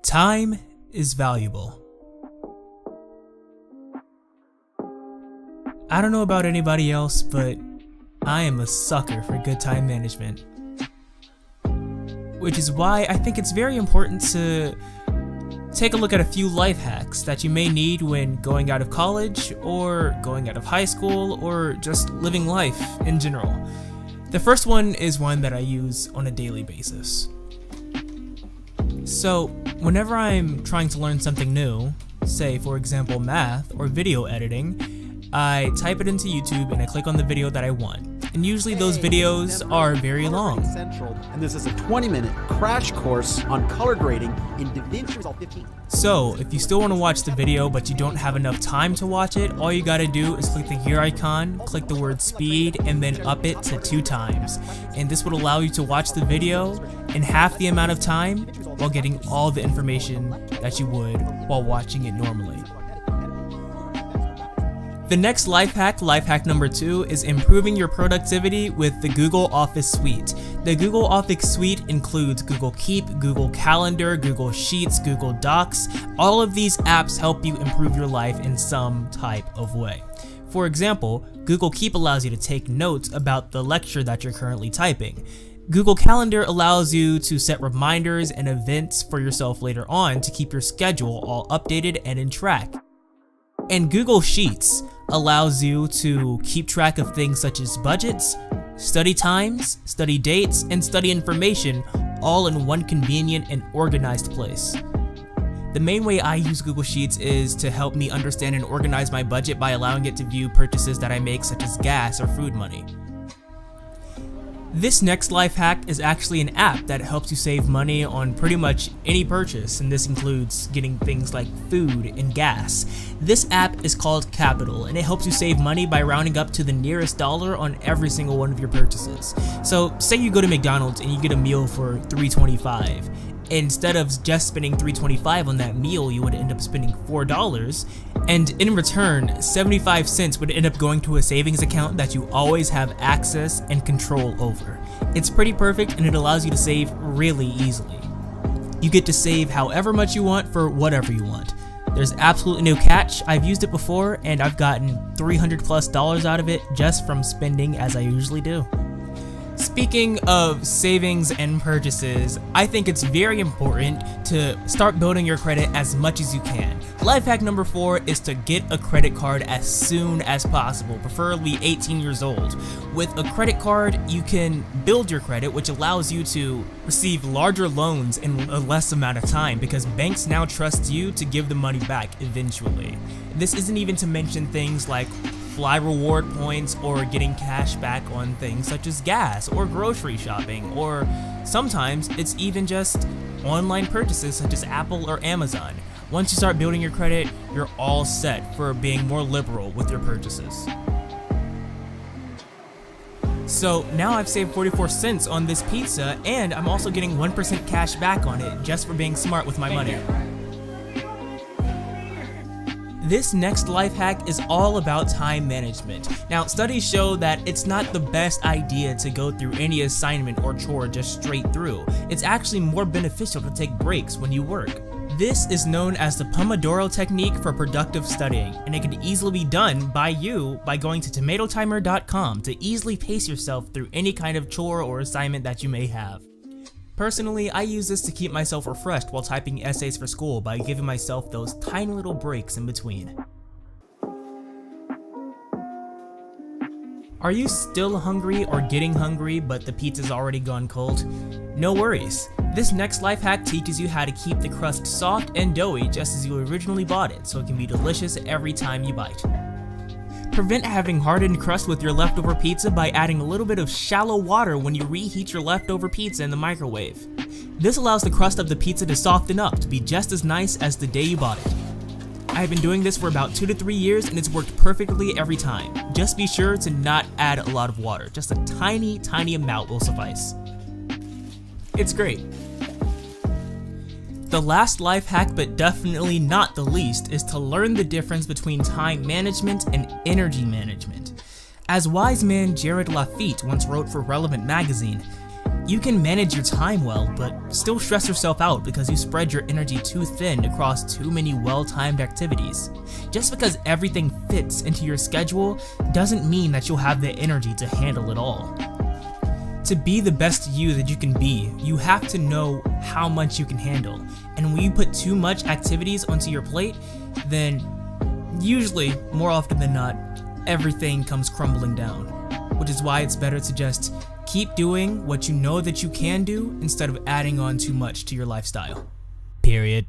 Time is valuable. I don't know about anybody else, but I am a sucker for good time management. Which is why I think it's very important to take a look at a few life hacks that you may need when going out of college, or going out of high school, or just living life in general. The first one is one that I use on a daily basis. So, whenever I'm trying to learn something new, say for example math or video editing, I type it into YouTube and I click on the video that I want. And usually those videos are very long. And this is a 20-minute crash course on color grading in DaVinci 15. So, if you still want to watch the video but you don't have enough time to watch it, all you gotta do is click the gear icon, click the word speed, and then up it to 2 times. And this would allow you to watch the video in half the amount of time while getting all the information that you would while watching it normally. The next life hack number 2, is improving your productivity with the Google Office Suite. The Google Office Suite includes Google Keep, Google Calendar, Google Sheets, Google Docs. All of these apps help you improve your life in some type of way. For example, Google Keep allows you to take notes about the lecture that you're currently typing. Google Calendar allows you to set reminders and events for yourself later on to keep your schedule all updated and in track. And Google Sheets allows you to keep track of things such as budgets, study times, study dates, and study information all in one convenient and organized place. The main way I use Google Sheets is to help me understand and organize my budget by allowing it to view purchases that I make, such as gas or food money. This next life hack is actually an app that helps you save money on pretty much any purchase, and this includes getting things like food and gas. This app is called Capital, and it helps you save money by rounding up to the nearest dollar on every single one of your purchases. So say you go to McDonald's and you get a meal for $3.25. Instead of just spending $3.25 on that meal, you would end up spending $4, and in return, 75 cents would end up going to a savings account that you always have access and control over. It's pretty perfect, and it allows you to save really easily. You get to save however much you want for whatever you want. There's absolutely no catch. I've used it before, and I've gotten $300+ out of it just from spending as I usually do. Speaking of savings and purchases, I think it's very important to start building your credit as much as you can. Life hack number 4 is to get a credit card as soon as possible, preferably 18 years old. With a credit card, you can build your credit, which allows you to receive larger loans in a less amount of time because banks now trust you to give the money back eventually. This isn't even to mention things like fly reward points or getting cash back on things such as gas or grocery shopping, or sometimes it's even just online purchases such as Apple or Amazon. Once you start building your credit, you're all set for being more liberal with your purchases. So now I've saved 44 cents on this pizza, and I'm also getting 1% cash back on it just for being smart with my money. This next life hack is all about time management. Now, studies show that it's not the best idea to go through any assignment or chore just straight through. It's actually more beneficial to take breaks when you work. This is known as the Pomodoro technique for productive studying, and it can easily be done by you by going to tomatotimer.com to easily pace yourself through any kind of chore or assignment that you may have. Personally, I use this to keep myself refreshed while typing essays for school by giving myself those tiny little breaks in between. Are you still hungry or getting hungry but the pizza's already gone cold? No worries. This next life hack teaches you how to keep the crust soft and doughy just as you originally bought it, so it can be delicious every time you bite. Prevent having hardened crust with your leftover pizza by adding a little bit of shallow water when you reheat your leftover pizza in the microwave. This allows the crust of the pizza to soften up to be just as nice as the day you bought it. I've been doing this for about 2 to 3 years and it's worked perfectly every time. Just be sure to not add a lot of water, just a tiny amount will suffice. It's great. The last life hack, but definitely not the least, is to learn the difference between time management and energy management. As wise man Jared Lafitte once wrote for Relevant magazine, You can manage your time well, but still stress yourself out because you spread your energy too thin across too many well-timed activities. Just because everything fits into your schedule doesn't mean that you'll have the energy to handle it all. To be the best you that you can be, you have to know how much you can handle. And when you put too much activities onto your plate, then usually, more often than not, everything comes crumbling down. Which is why it's better to just keep doing what you know that you can do instead of adding on too much to your lifestyle. Period.